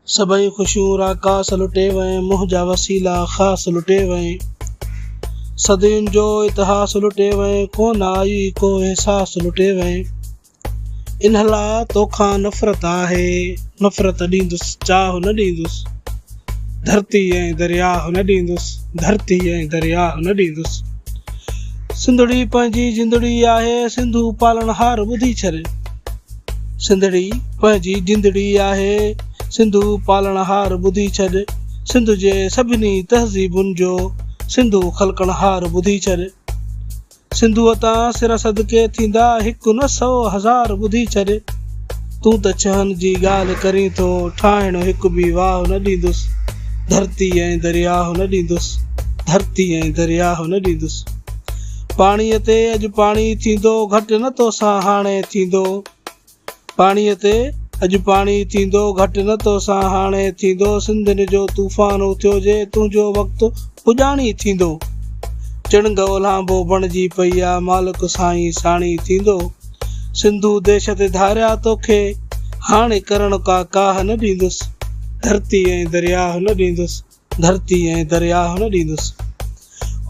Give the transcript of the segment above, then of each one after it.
सभई ख़ुशियूं राकास लुटे वएं, मुंहिंजा वसीला ख़ासि लुटे वएं। सदियुनि जो इतिहास लुटे वएं, कोन आई को एहसास लुटे वएं। इन लाइ तोखां नफ़रत आहे, नफ़रत ॾींदुसि चाह न ॾींदुसि। धरती ऐं दरियाह न ॾींदुसि, धरती ऐं दरियाह न ॾींदुसि। सिंधड़ी पंहिंजी जिंदड़ी आहे, सिंधू पालणहार ॿुधी छॾ। सिंधड़ी पंहिंजी जिंदड़ी आहे, सिंधू पालणहार ॿुधी छॾ। सिंध जे सभिनी तहज़ीबुनि जो सिंधू ख़लकणहार ॿुधी छॾ। सिंधूअ तां सिर सदके थींदा हिकु न 100,000 ॿुधी छॾ। तूं त छहनि जी ॻाल्हि करीं थो, ठाहिण हिकु बि वाह न ॾींदुसि। धरती ऐं दरियाह न ॾींदुसि, धरती ऐं दरियाह न ॾींदुसि। पाणीअ ते अॼु पाणी थींदो, घटि न तोसां हाणे थींदो। पाणीअ ते अॼु पाणी थींदो, घटि न तोसां हाणे थींदो। सिंधियुनि जो तूफ़ान उथियो जे, तुंहिंजो वक़्तु पुॼाणी थींदो। चिणग ओलांभो बणिजी पई आ, मालिक साईं साणी थींदो। सिंधू देश ते धारिया तोखे, हाणे करण का काह न ॾींदुसि। धरती ऐं दरियाह न ॾींदुसि, धरती ऐं दरियाह न ॾींदुसि।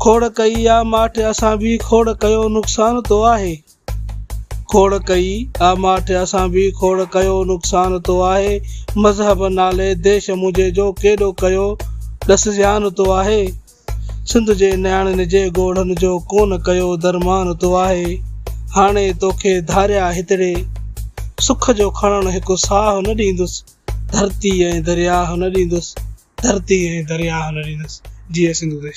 खोड़ कई आ माठि असां बि, खोड़ कयो नुक़सान तो आहे। खोड़ कई आ माठि असां बि, खोड़ कयो नुक़सान तो आहे। मज़हब नाले देश मुंहिंजे जो केॾो कयो ॾसजान तो आहे। सिंध जे नियाणियुनि जे ॻोढ़नि जो कोन कयो दरमान तो आहे। हाणे तोखे धारिया हितड़े, सुख जो खणण हिकु साह न ॾींदुसि। धरती ऐं दरियाह न ॾींदुसि, धरती ऐं दरियाह न ॾींदुसि। जीअं सिंधु देश।